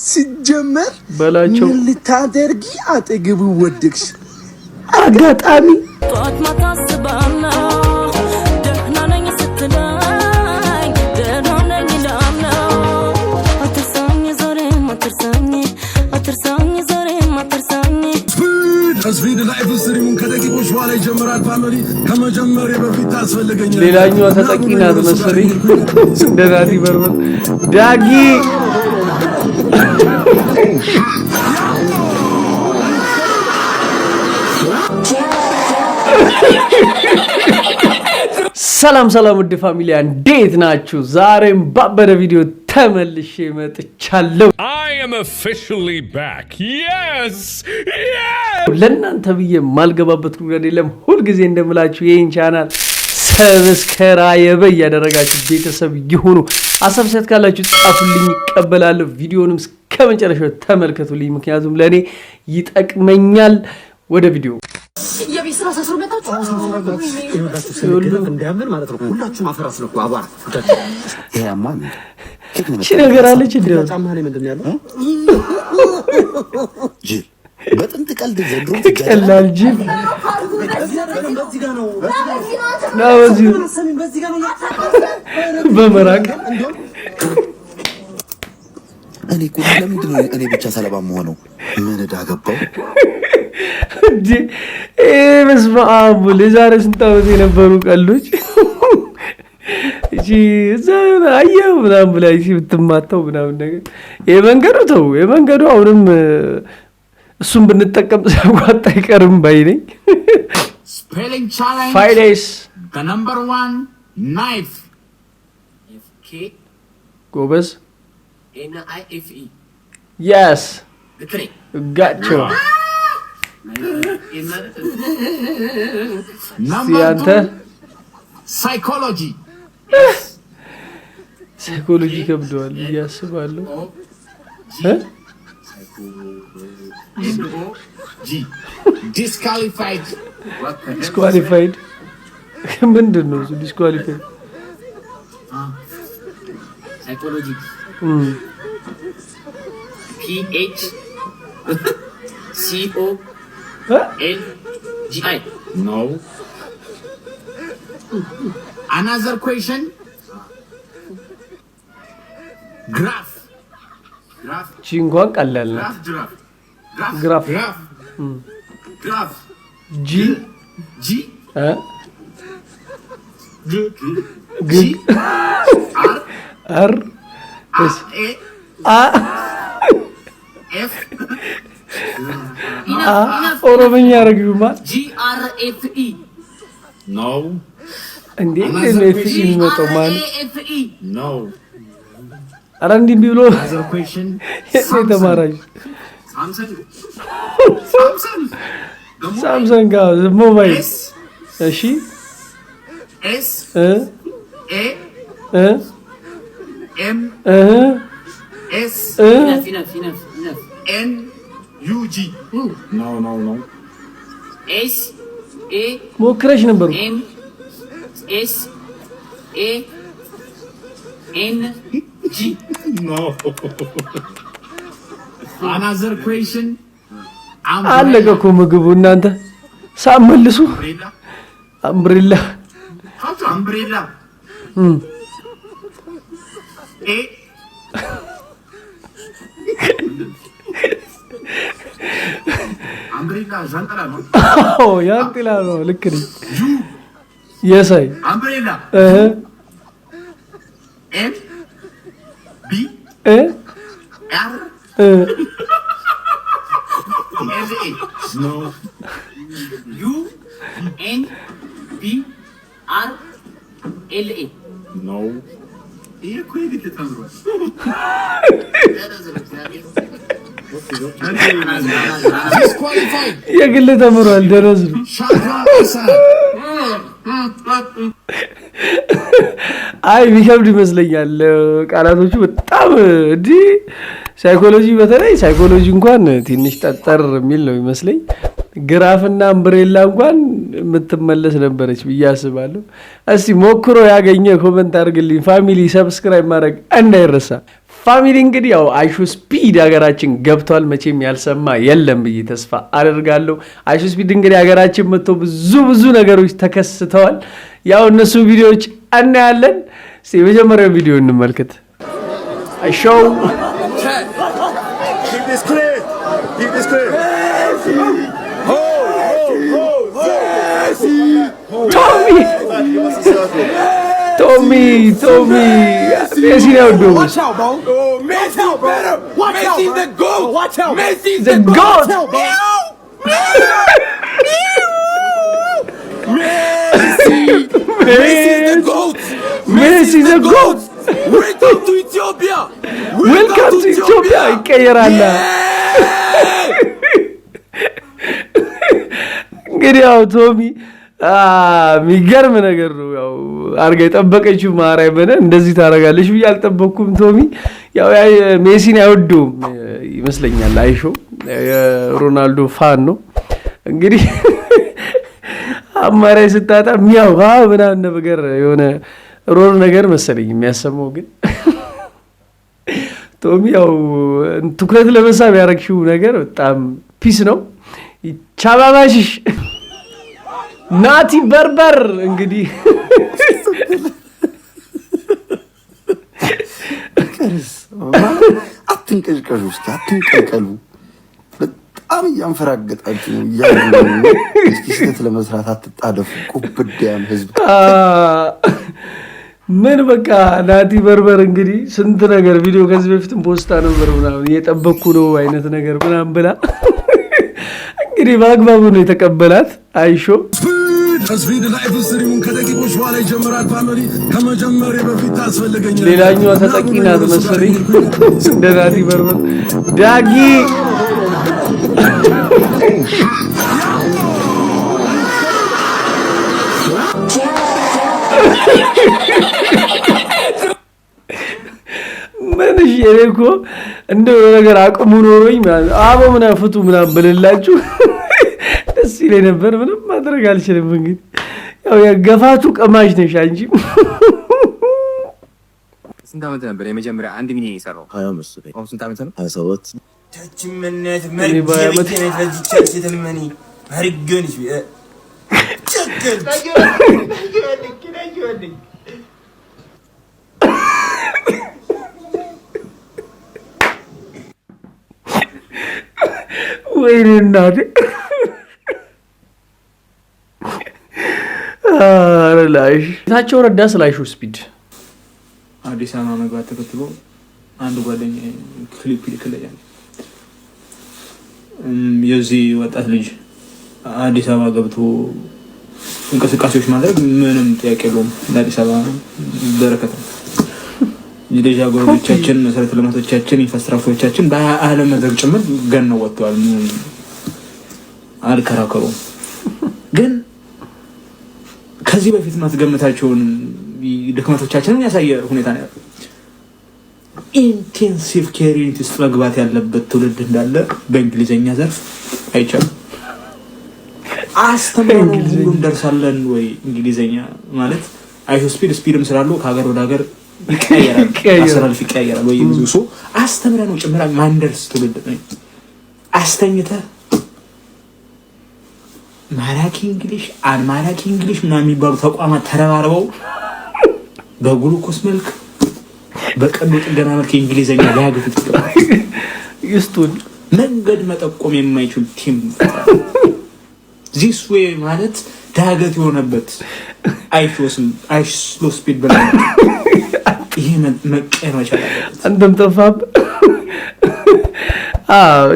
ሲጀመር በላቸው ልታደርጊ አጠገቡ ወድቅሽ አጋጣሚ ጧት ማታ ስባና ደህና ነኝ ስትለኝ ደህና ነኝ ላምና አትርሳኝ ዛሬም አትርሳኝ ዛሬም አትርሳኝ ስፒድ ላይፍ ስትሪሙን ከደቂቆች በኋላ ይጀምራል። ፋሚሊ ከመጀመሪያ በፊት ታስፈልገኛል። ሌላኛው ተጠቂ ናት መሰለኝ እንደናቲ በርበር ዳጊ ሰላም ውድ ፋሚሊ እንዴት ናችሁ? ዛሬም ባበደ ቪዲዮ ተመልሼ መጥቻለሁ። I am officially back. Yes! ለእናንተ ብዬ ማልገባበት ጉዳይ የለም። ሁሉ ጊዜ እንደምላችሁ ይሄን ቻናል ሰብስክራይብ ያደረጋችሁ ቤተሰብ ይሁኑ። አሳብ ካላችሁ ጻፉልኝ፣ እቀበላለሁ። ቪዲዮንም እስከመጨረሻው ተመልከቱልኝ፣ ምክንያቱም ለኔ ይጠቅመኛል። ወደ ቪዲዮ የቢስራ ሰስሩበታችሁ እንዲያምን ማለት ነው። ሁላችሁም አፈራስ ነው አባራ ያማን እሺ ነገር አለች እንዴ? ጫማ ላይ ምንድነው ያለው? ጂ በጥንት ቀልድ ዘንድሮ ቀላል ጂ በዚህ ጋር ነው በዚህ ጋር ነው በመራቅ እኔ እኮ ለምንድን ነው እኔ ብቻ ሰለባ የምሆነው? ምን ዕዳ ገባው እንዴ? በስመ አብ ለዛሬ ስንት ዓመት የነበሩ ቀልዶች እጂ ዘና አየው ምናምን ብላ እሺ ብትማታው ምናምን ነገር የመንገዱ ተው የመንገዱ አሁንም እሱን ብንጠቀም ሳይቋጣ አይቀርም ባይ ነኝ። Spelling challenge. ፋይሌስ The number 1 knife. FK ጎበዝ NIFE. yes The 3. gotcha Number ሲያንተ 2 psychology. ሳይኮሎጂ ከብደዋል ያስባሉ G. Disqualified. ዲስኳሊፋይድ ምንድነው እሱ ዲስኳሊፋይድ? Psychology. PH COLGI. No. Another question. Graph. እቺ እንኳን ቀላል ናት። Graph. Graph. Graph. ጂ G. G. ግ R. አር ኤስ A. አ F. ኦሮምኛ ያረግዩማ GRFE. No. እንዴ ነው ኤፍሲ የሚመጣው ማለት GRAFE. No. አረ እንዴ ብሎ Another question. የተማራጅ Samsung. ሳምሰንግ ሞባይል S. እሺ S. እ A. እ M. እ S. እ N. U. G. No. S. A. ሞክረሽ ነበር M. S. A. N. G. No. Another question. አለቀ እኮ ምግቡ እናንተ ሳመልሱ Umbrella. አምብሬላ How to umbrella? A. Umbrella ዣንጥላ ነው። ኦ ያንጥላ ነው ልክ ነኝ የሳይ Umbrella. M. B. እ R. እ L. A. No. U. N. B. R. L. A. No. ይሄ እኮ የግድ ተምሯል። Disqualified. የግል ተምሯል ደረዝ ነው። አይ ቢከብድ ይመስለኛል ቃላቶቹ በጣም ሳይኮሎጂ በተለይ ሳይኮሎጂ እንኳን ትንሽ ጠጠር የሚል ነው ይመስለኝ። ግራፍና አምብሬላ እንኳን የምትመለስ ነበረች ብዬ አስባለሁ። እስቲ ሞክሮ ያገኘ ኮመንት አድርግልኝ። ፋሚሊ ሰብስክራይብ ማድረግ እንዳይረሳ። ፋሚሊ እንግዲህ ያው አይሹ ስፒድ ሀገራችን ገብቷል። መቼም ያልሰማ የለም ብዬ ተስፋ አደርጋለሁ። አይሹ ስፒድ እንግዲህ ሀገራችን መጥቶ ብዙ ነገሮች ተከስተዋል። ያው እነሱ ቪዲዮዎች እናያለን። እስቲ የመጀመሪያው ቪዲዮ እንመልከት። አይሾው Tommy, Messi now do. Watch out, bro. Messi better. Watch out, Messi's the GOAT. Watch out. Messi's the GOAT. Messi's the GOAT. Messi's the GOAT. Welcome to Ethiopia. Welcome to Ethiopia. ይቀየራል። እንግዲህ ያው ቶሚ የሚገርም ነገር ነው። ያው አርጋ የጠበቀችው ማርያምን እንደዚህ ታደርጋለች ብዬ አልጠበቅኩም። ቶሚ ያው ሜሲን አይወደውም ይመስለኛል። አይሾ የሮናልዶ ፋን ነው። እንግዲህ አማራጭ ስታጣ ሚያው ምናምን ነገር የሆነ ሮር ነገር መሰለኝ የሚያሰማው። ግን ቶሚ ያው ትኩረት ለመሳብ ያረግሽው ነገር በጣም ፒስ ነው። ቻባባሽሽ ናቲ በርበር እንግዲህ አትንቀልቀሉ እስኪ አትንቀልቀሉ። በጣም እያንፈራገጣችሁ እስኪ ስህተት ለመስራት አትጣደፉ። ቁብዳም ህዝብ ምን በቃ ናቲ በርበር እንግዲህ ስንት ነገር ቪዲዮ ከዚህ በፊትም ፖስታ ነበር ምናምን እየጠበቅኩ ነው አይነት ነገር ምናምን ብላ እንግዲህ በአግባቡ ነው የተቀበላት። አይሾ ስፒድ ላይፍ ስትሪሙን ከደቂቆች በኋላ ይጀምራል። ፋሚሊ ከመጀመሪያ በፊት ታስፈልገኛል። ሌላኛዋ ተጠቂ ናት መሰለኝ እንደ ናቲ በርበር ዳጊ ምንሽ የኔኮ እንደው ነገር አቅሙ ኖሮኝ አቦ ምናምን ፍቱ ምናምን ብልላችሁ ደስ ይለኝ ነበር። ምንም ማድረግ አልችልም። እንግዲህ ያው የገፋቱ ቀማሽ ነሽ አንቺ። ስንት ዓመት ነበር የመጀመሪያ 1 ሚሊዮን የሰራው? 25 አሁን ስንት ዓመት ነው? 27 ተችመነት መርገበት የተፈጅቻች ተልመኒ መርገንሽ ቸከል ወይኔ እናቴ አረላሽ ታቸው ረዳ ስላይሹ ስፒድ አዲስ አበባ መግባት ተከትሎ አንድ ጓደኛ ክሊፕ ይልክልኛል። የዚህ ወጣት ልጅ አዲስ አበባ ገብቶ እንቅስቃሴዎች ማድረግ ምንም ጥያቄ የለውም። ለአዲስ አበባ በረከት ነው። የደጃ ጎረቤቶቻችን መሰረተ ልማቶቻችን ኢንፍራስትራክቸሮቻችን በዓለም መድረክ ጭምር ገነው ወጥተዋል። አልከራከሩም። ግን ከዚህ በፊት ማትገምታቸውን ድክመቶቻችንን ያሳየ ሁኔታ ነው። ኢንቴንሲቭ ኬሪንግ ውስጥ መግባት ያለበት ትውልድ እንዳለ በእንግሊዘኛ ዘርፍ አይቻልም። አስተምረን ሁሉ እንደርሳለን ወይ? እንግሊዘኛ ማለት አይሾ ስፒድም ስላለው ከሀገር ወደ ሀገር ይቀየራል፣ አሰራልፍ ይቀየራል ወይ? ብዙ ሰው አስተምረን ነው ጭምራ ማንደርስ ትውልድ ነው። አስተኝተህ ማራኪ እንግሊሽ ምናምን የሚባሉ ተቋማት ተረባርበው በግሉኮስ መልክ በቀዶ ጥገና መልክ እንግሊዘኛ ሊያግፉት ይገባል። ይስቱን መንገድ መጠቆም የማይችል ቲም ዚስ ዌይ ማለት ዳገት የሆነበት አይሾ ስፒድ በላ ይሄ መቀየር መቻል አለበት። አንተም ጠፋብ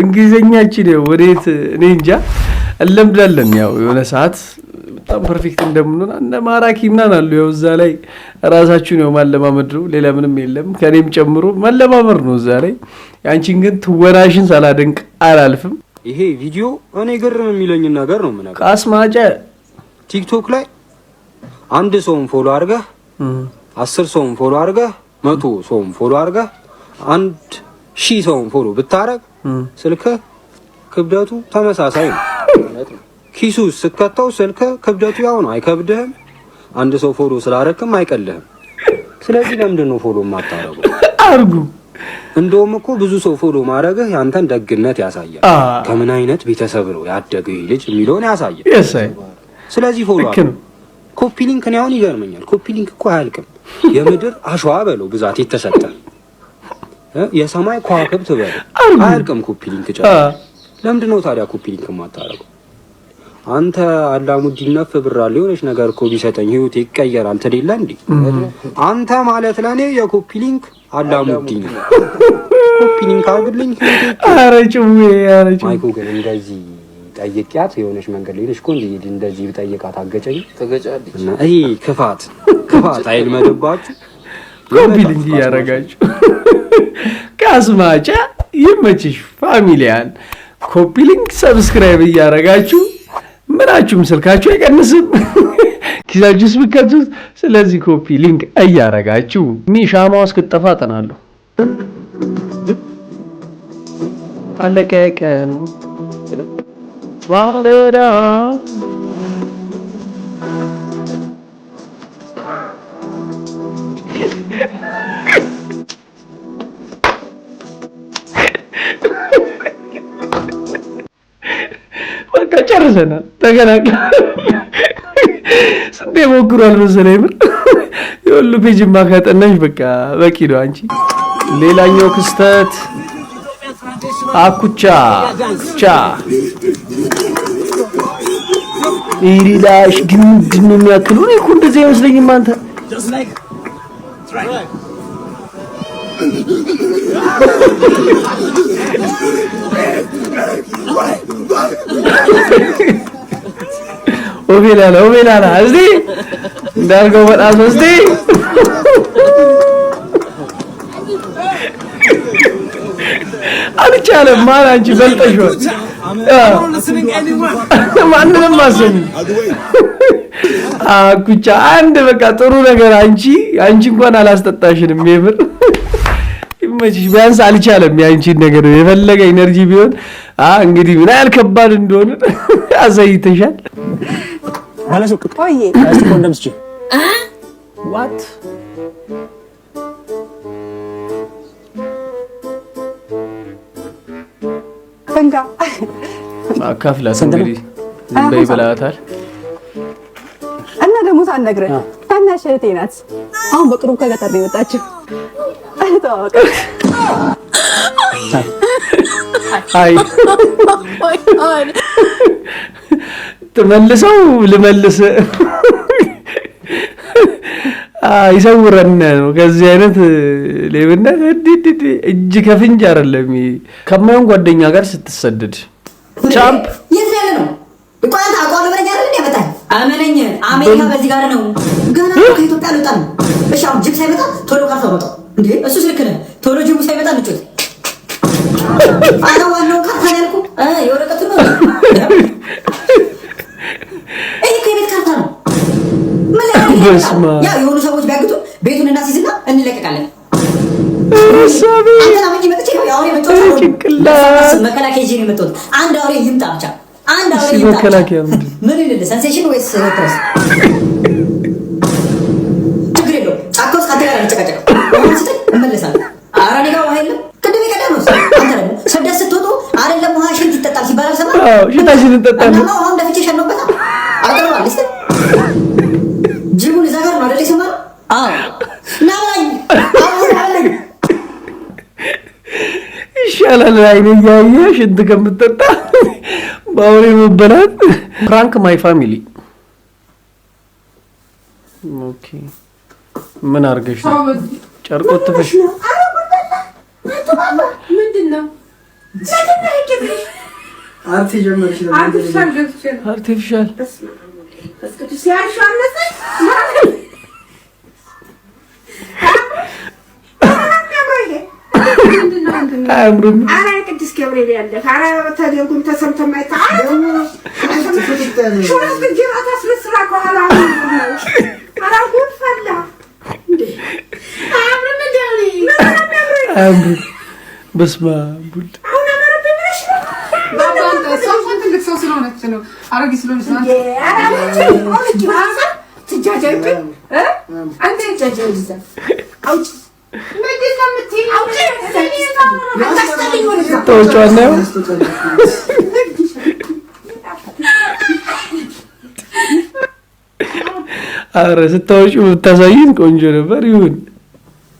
እንግሊዘኛችን ወዴት እኔ እንጃ እንለምዳለን። ያው የሆነ ሰዓት በጣም ፐርፌክት እንደምንሆን እነ ማራኪ ምናምን አሉ። ያው እዛ ላይ ራሳችሁን ነው ማለማመድ ነው፣ ሌላ ምንም የለም። ከኔም ጨምሮ ማለማመድ ነው እዛ ላይ። ያንቺን ግን ትወናሽን ሳላደንቅ አላልፍም። ይሄ ቪዲዮ እኔ ግርም የሚለኝ ነገር ነው። ምን ነገር አስማጨ ቲክቶክ ላይ አንድ ሰውን ፎሎ አድርገህ 10 ሰውን ፎሎ አድርገህ 100 ሰውን ፎሎ አድርገህ 1000 ሰውን ፎሎ ብታረግ ስልክ ክብደቱ ተመሳሳይ ነው። ኪሱ ስከተው ስልክ ክብደቱ ያው ነው፣ አይከብድህም። አንድ ሰው ፎሎ ስላረክም አይቀልህም። ስለዚህ ለምንድን ነው ፎሎ የማታረገው? አርጉ። እንደውም እኮ ብዙ ሰው ፎሎ ማድረግህ ያንተን ደግነት ያሳያል። ከምን አይነት ቤተሰብ ነው ያደገው ይህ ልጅ የሚለውን ያሳያል። ስለዚህ ፎሎ ኮፒ ሊንክ ነው። አሁን ይገርመኛል። ኮፒ ሊንክ እኮ አያልቅም። የምድር አሸዋ በለው ብዛት የተሰጠ የሰማይ ከዋክብት በለው አያልቅም። ኮፒ ሊንክ ለምንድን ነው ታዲያ ኮፒ ሊንክ የማታረገው? አንተ አላሙዲን ነፍ ብራል የሆነች ነገር እኮ ቢሰጠኝ ህይወት ይቀየራል ትልለ እንዴ? አንተ ማለት ለኔ የኮፒ ሊንክ አላሙዲን ኮፒ ሊንክ አድርግልኝ ህይወት። አረጭው ማይኮ ግን እንደዚህ ጠይቂያት የሆነች መንገድ ላይ ልጅ እኮ እንደዚህ ብጠይቃት አገጨኝ ተገጫለች። እና ይሄ ክፋት አይልመድባችሁ። ኮፒ ሊንክ እያረጋችሁ ካስማጫ ይመችሽ። ፋሚሊያን ኮፒ ሊንክ ሰብስክራይብ እያረጋችሁ ምናችሁም ስልካችሁ አይቀንስም ኪሳችሁስ ብከቱት። ስለዚህ ኮፒ ሊንክ እያረጋችሁ ሚሻማው እስክጠፋ አጠናለሁ። አለቀቀን ዋለዳ በቃ ጨርሰናል። ተገናኘ ስንቴ ሞክሯል መሰለኝ ብር የሁሉ ፔጅማ ካጠናሽ በቃ በቂ ነው። አንቺ ሌላኛው ክስተት አኩቻ ኢሪላሽ ግን ምንድን ነው የሚያክለው? እኔ እኮ እንደዚህ አይመስለኝም። አንተ ኦቤላላ እስቲ እንዳልከው በጣም እስቲ አልቻለም። ማን አንቺ በልጠሽው ማንንም አሰኝ አኩቻ አንድ በቃ ጥሩ ነገር አንቺ እንኳን አላስጠጣሽንም። የምር ይመችሽ። ቢያንስ አልቻለም ያንቺን ነገር የፈለገ ኢነርጂ ቢሆን እንግዲህ ምን ያህል ከባድ እንደሆነ አሳይተሻል። ማለት ነው። ቆይ እስቲ ኮንደም ስጪ። ዋት እንጋ አካፍላት እንግዲህ ዝም በይ ብላታል። እና ደግሞ ሳትነግረን ታናሽ እህቴ ናት። አሁን በቅርቡ ከገጠር ነው የመጣችው። አይተዋወቅ አይ ተመልሰው ልመልስ ይሰውረን ነው። ከዚህ አይነት ሌብነት እጅ ከፍንጅ አይደለም። ከማይሆን ጓደኛ ጋር ስትሰደድ ቻምፕ የት ያለ ነው? ይቆያታ አቋም በረኛ አይደል ያመጣል። አመነኝ አሜሪካ በዚህ ጋር ነው። ገና ከኢትዮጵያ ልወጣ ነው። እሺ አሁን ጅብ ሳይመጣ ቶሎ ካርታ ወጣ እንዴ? እሱስ ልክ ነህ። ቶሎ ጅቡ ሳይመጣ ልጭት አና ዋናው ካርታ ያልኩ የወረቀቱ ነው። ይሄ ከቤት ካርታ ነው። ያ የሆኑ ሰዎች ቢያግቱ ቤቱን እናስይዝና እንለቀቃለን። ሰቢ አንተ መጥቼ ነው ያው የመጣው መከላከያ ጂኒ መጣው። አንድ አውሬ ይምጣ ብቻ አንድ አውሬ ይምጣ። መከላከያ ምን ይልል ሴንሴሽን ወይስ ፕሬስ? ችግር የለውም። ጫካ ውስጥ ካንተ ጋር እንጨቃጨቀው እመለሳለሁ። ኧረ እኔ ጋር ውሃ የለም። ቅድም የቀዳም ነው። አንተ ደግሞ ስደት ስትወጡ አይደለም ውሃ ሽንት ይጠጣል ሲባል አልሰማህም? ሽንታሽን እንጠጣለን። እና ውሃ እንደፍቼ ሸነውበታ አቀርባለሁ። እስቲ ጅቡን እዛ ጋር ነው አይደል የሰማኸው? አዎ ናላኝ አሁን ይሻላል። አይኔ እያየ ሽንት ከምትጠጣ በአውሬ መበላት። ፍራንክ ማይ ፋሚሊ ኦኬ። ምን አድርገሽ ነው? ጨርቆት ትፈሽ ምንድነው? አርቲፊሻል አያምርም። ኧረ ቅዱስ ገብርኤል ያለ ኧረ ተደጉም ተሰምቶ ማይታ ሹራስ ግጅራ ታስመስራ ከኋላ ኧረ ጉድ ፈላ እንዴ! አያምርም እንደኔ አያምርም። በስመ አብ ወልድ አሁን አማራ ብለሽ ባባንተ ሰው ትልቅ ሰው ስለሆነች ነው አሮጊት ስለሆነች ነው አረ ስታወጪ ብታሳይን ቆንጆ ነበር። ይሁን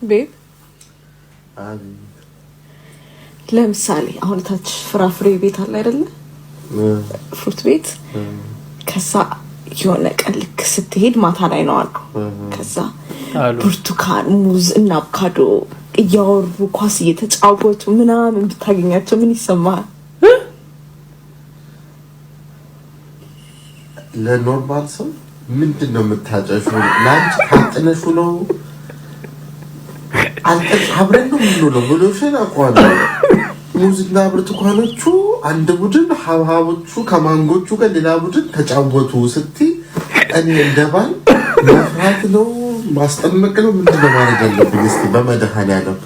ቤት ለምሳሌ አሁን ታች ፍራፍሬ ቤት አለ አይደለ? ፍሩት ቤት ከዛ የሆነ ቀን ልክ ስትሄድ ማታ ላይ ነው አሉ። ከዛ ብርቱካን፣ ሙዝ እና አቮካዶ እያወሩ ኳስ እየተጫወቱ ምናምን ብታገኛቸው ምን ይሰማሃል? ለኖርማል ሰው ምንድነው የምታጨሹ? ላንቺ ካጥነሹ ነው አንተስ አብረን ነው የምንውለው ብሎሽን አቋና ሙዝና ብርቱካኖቹ አንድ ቡድን፣ ሀብሀቦቹ ከማንጎቹ ጋር ሌላ ቡድን ተጫወቱ ስትይ እኔ እንደባል መፍራት ነው ማስጠመቅ ነው ምንድነው ማድረግ ያለብኝ? እስኪ በመድኃኒዓለም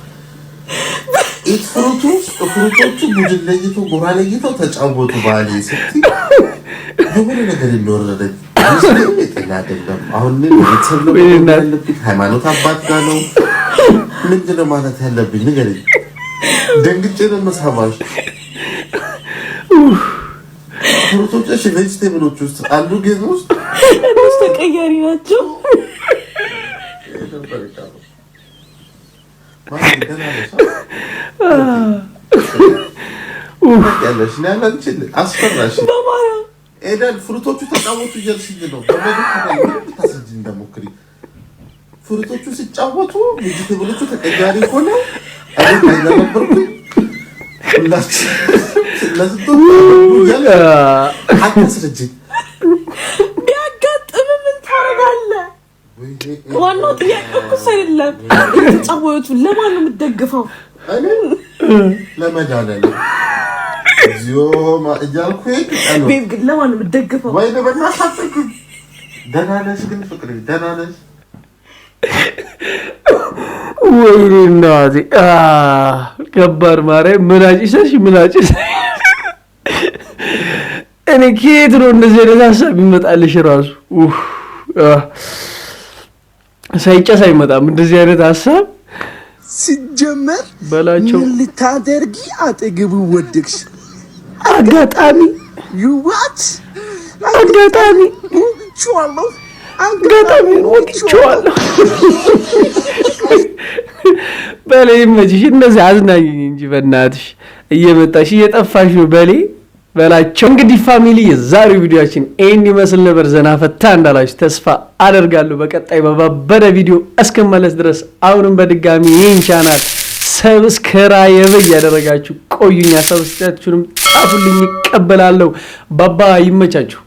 ኢት ፍሩቶቹ ቡድን ለይቶ ጎራ ለይቶ ተጫወቱ ባሌ ስትይ የሆነ ነገር ይኖረረኝ ጤና አይደለም። አሁን ቤተሰብ ነው ያለብኝ፣ ሃይማኖት አባት ጋር ነው ምንድነው ማለት ያለብኝ? ንገረኝ። ደንግጬ ነው መሳባሽ። ፍሩቶች እሺ፣ ቬጅቴብሎች ውስጥ አሉ ጌዝ ውስጥ እነሱ ተቀያሪ ናቸው። ያለሽ ናላንቺ አስፈራሽ ኤዳል ፍሩቶቹ ተጫወቱ እያልሽኝ ነው። በመድኃኒዓለም ታስጂ እንደሞክሪ ፍሩቶቹ ሲጫወቱ ቬጅቴብሎቹ ተቀያሪ ሆነ አይደል? አይነበርኩኝ ሁላችሁ ስለዚህ አትስርጂ። ቢያጋጥም ምን ታረጋለህ? ዋናው ጥያቄ እኮ አይደለም የተጫወቱ ለማን ነው የምትደግፈው? እኔ ለመድኃኒዓለም ዚዮማ እያልኩ ይቀጥላል። ቤብ ግን ለማን ነው የምትደግፈው? ወይ ለበናሳጥኩ ደህና ነሽ ግን ፍቅሬ ደህና ነሽ? ወይኔ እናቴ ከባድ ማርያም ምን አጭሰሽ እኔ ከየት ነው እንደዚህ አይነት ሀሳብ ይመጣልሽ? ራሱ ሳይጨስ አይመጣም እንደዚህ አይነት ሀሳብ ሲጀመር በላቸው። ምን ልታደርጊ አጠገቡ ወደቅሽ? አጋጣሚ ይዋት አጋጣሚ ቹዋለሁ አጋጣሚ ወጥቻለሁ። በሌ መጂሽ እንደዚህ አዝናኝ እንጂ በእናትሽ እየመጣሽ እየጠፋሽ ነው በሌ በላቸው። እንግዲህ ፋሚሊ የዛሬው ቪዲዮአችን ይሄን ይመስል ነበር። ዘና ፈታ እንዳላችሁ ተስፋ አደርጋለሁ። በቀጣይ በባበረ ቪዲዮ እስከመለስ ድረስ አሁንም በድጋሚ ይሄን ቻናል ሰብስክራይብ ያደረጋችሁ ቆዩኛ። ሰብስክራይባችሁንም ጻፉልኝ፣ ይቀበላለሁ። ባባ ይመቻችሁ።